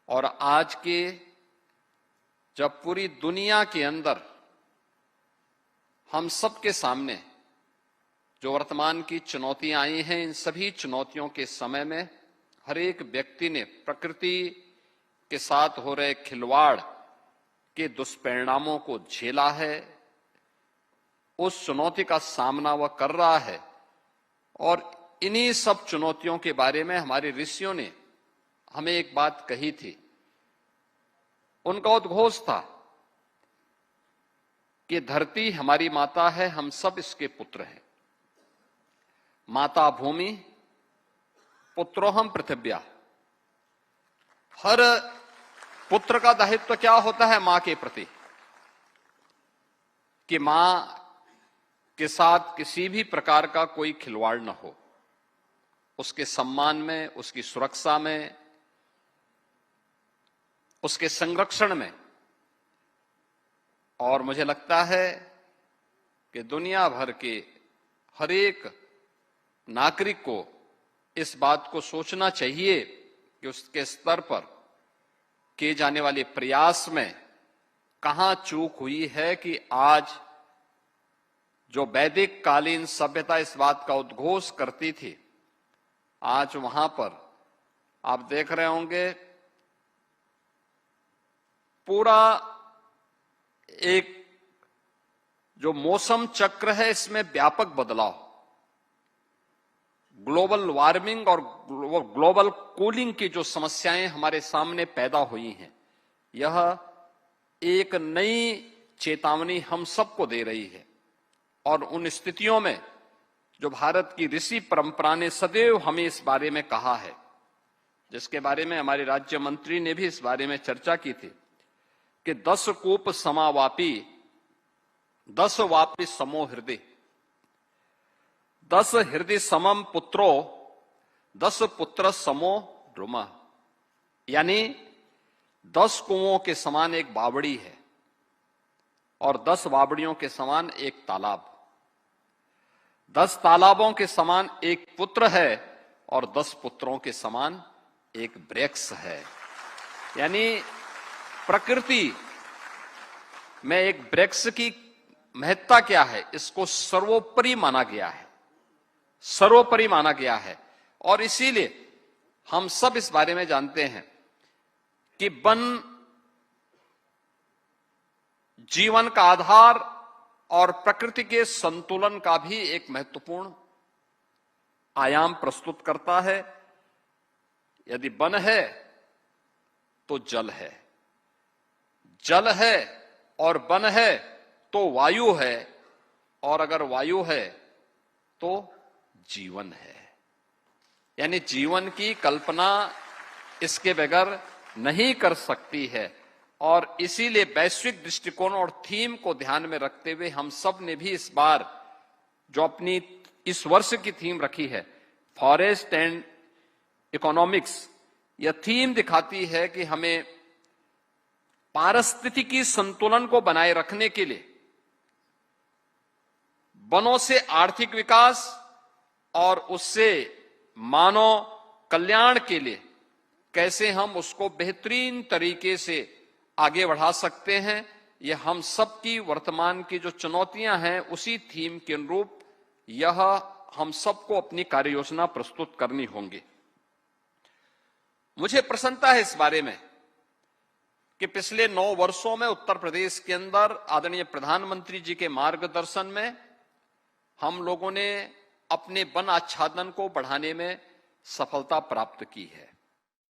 और आज के जब पूरी दुनिया के अंदर हम सबके सामने जो वर्तमान की चुनौतियां आई हैं, इन सभी चुनौतियों के समय में हर एक व्यक्ति ने प्रकृति के साथ हो रहे खिलवाड़ के दुष्परिणामों को झेला है। उस चुनौती का सामना वह कर रहा है और इन्हीं सब चुनौतियों के बारे में हमारे ऋषियों ने हमें एक बात कही थी। उनका उद्घोष था कि धरती हमारी माता है, हम सब इसके पुत्र हैं। माता भूमि पुत्रोहम पृथिव्या। हर पुत्र का दायित्व क्या होता है मां के प्रति, कि मां के साथ किसी भी प्रकार का कोई खिलवाड़ न हो, उसके सम्मान में, उसकी सुरक्षा में, उसके संरक्षण में। और मुझे लगता है कि दुनिया भर के हर एक नागरिक को इस बात को सोचना चाहिए कि उसके स्तर पर किए जाने वाले प्रयास में कहां चूक हुई है कि आज जो वैदिक कालीन सभ्यता इस बात का उद्घोष करती थी, आज वहां पर आप देख रहे होंगे पूरा एक जो मौसम चक्र है इसमें व्यापक बदलाव, ग्लोबल वार्मिंग और ग्लोबल कूलिंग की जो समस्याएं हमारे सामने पैदा हुई हैं, यह एक नई चेतावनी हम सबको दे रही है। और उन स्थितियों में जो भारत की ऋषि परंपरा ने सदैव हमें इस बारे में कहा है, जिसके बारे में हमारे राज्य मंत्री ने भी इस बारे में चर्चा की थी कि 10 कूप समावापी 10 वापी समो हृदय, 10 हृदय समम पुत्रो 10 पुत्र समो ड्रुमा। यानी 10 कुओं के समान एक बावड़ी है और 10 बावड़ियों के समान एक तालाब, 10 तालाबों के समान एक पुत्र है और 10 पुत्रों के समान एक वृक्ष है। यानी प्रकृति में एक वृक्ष की महत्ता क्या है, इसको सर्वोपरि माना गया है, सर्वोपरि माना गया है। और इसीलिए हम सब इस बारे में जानते हैं कि वन जीवन का आधार और प्रकृति के संतुलन का भी एक महत्वपूर्ण आयाम प्रस्तुत करता है। यदि वन है तो जल है, जल है और वन है तो वायु है, और अगर वायु है तो जीवन है। यानी जीवन की कल्पना इसके बगैर नहीं कर सकती है। और इसीलिए वैश्विक दृष्टिकोण और थीम को ध्यान में रखते हुए हम सब ने भी इस बार जो अपनी इस वर्ष की थीम रखी है, फॉरेस्ट एंड इकोनॉमिक्स, यह थीम दिखाती है कि हमें पारिस्थितिकी संतुलन को बनाए रखने के लिए वनों से आर्थिक विकास और उससे मानव कल्याण के लिए कैसे हम उसको बेहतरीन तरीके से आगे बढ़ा सकते हैं, यह हम सबकी वर्तमान की जो चुनौतियां हैं उसी थीम के अनुरूप यह हम सबको अपनी कार्य योजना प्रस्तुत करनी होंगी। मुझे प्रसन्नता है इस बारे में कि पिछले 9 वर्षों में उत्तर प्रदेश के अंदर आदरणीय प्रधानमंत्री जी के मार्गदर्शन में हम लोगों ने अपने वन आच्छादन को बढ़ाने में सफलता प्राप्त की है।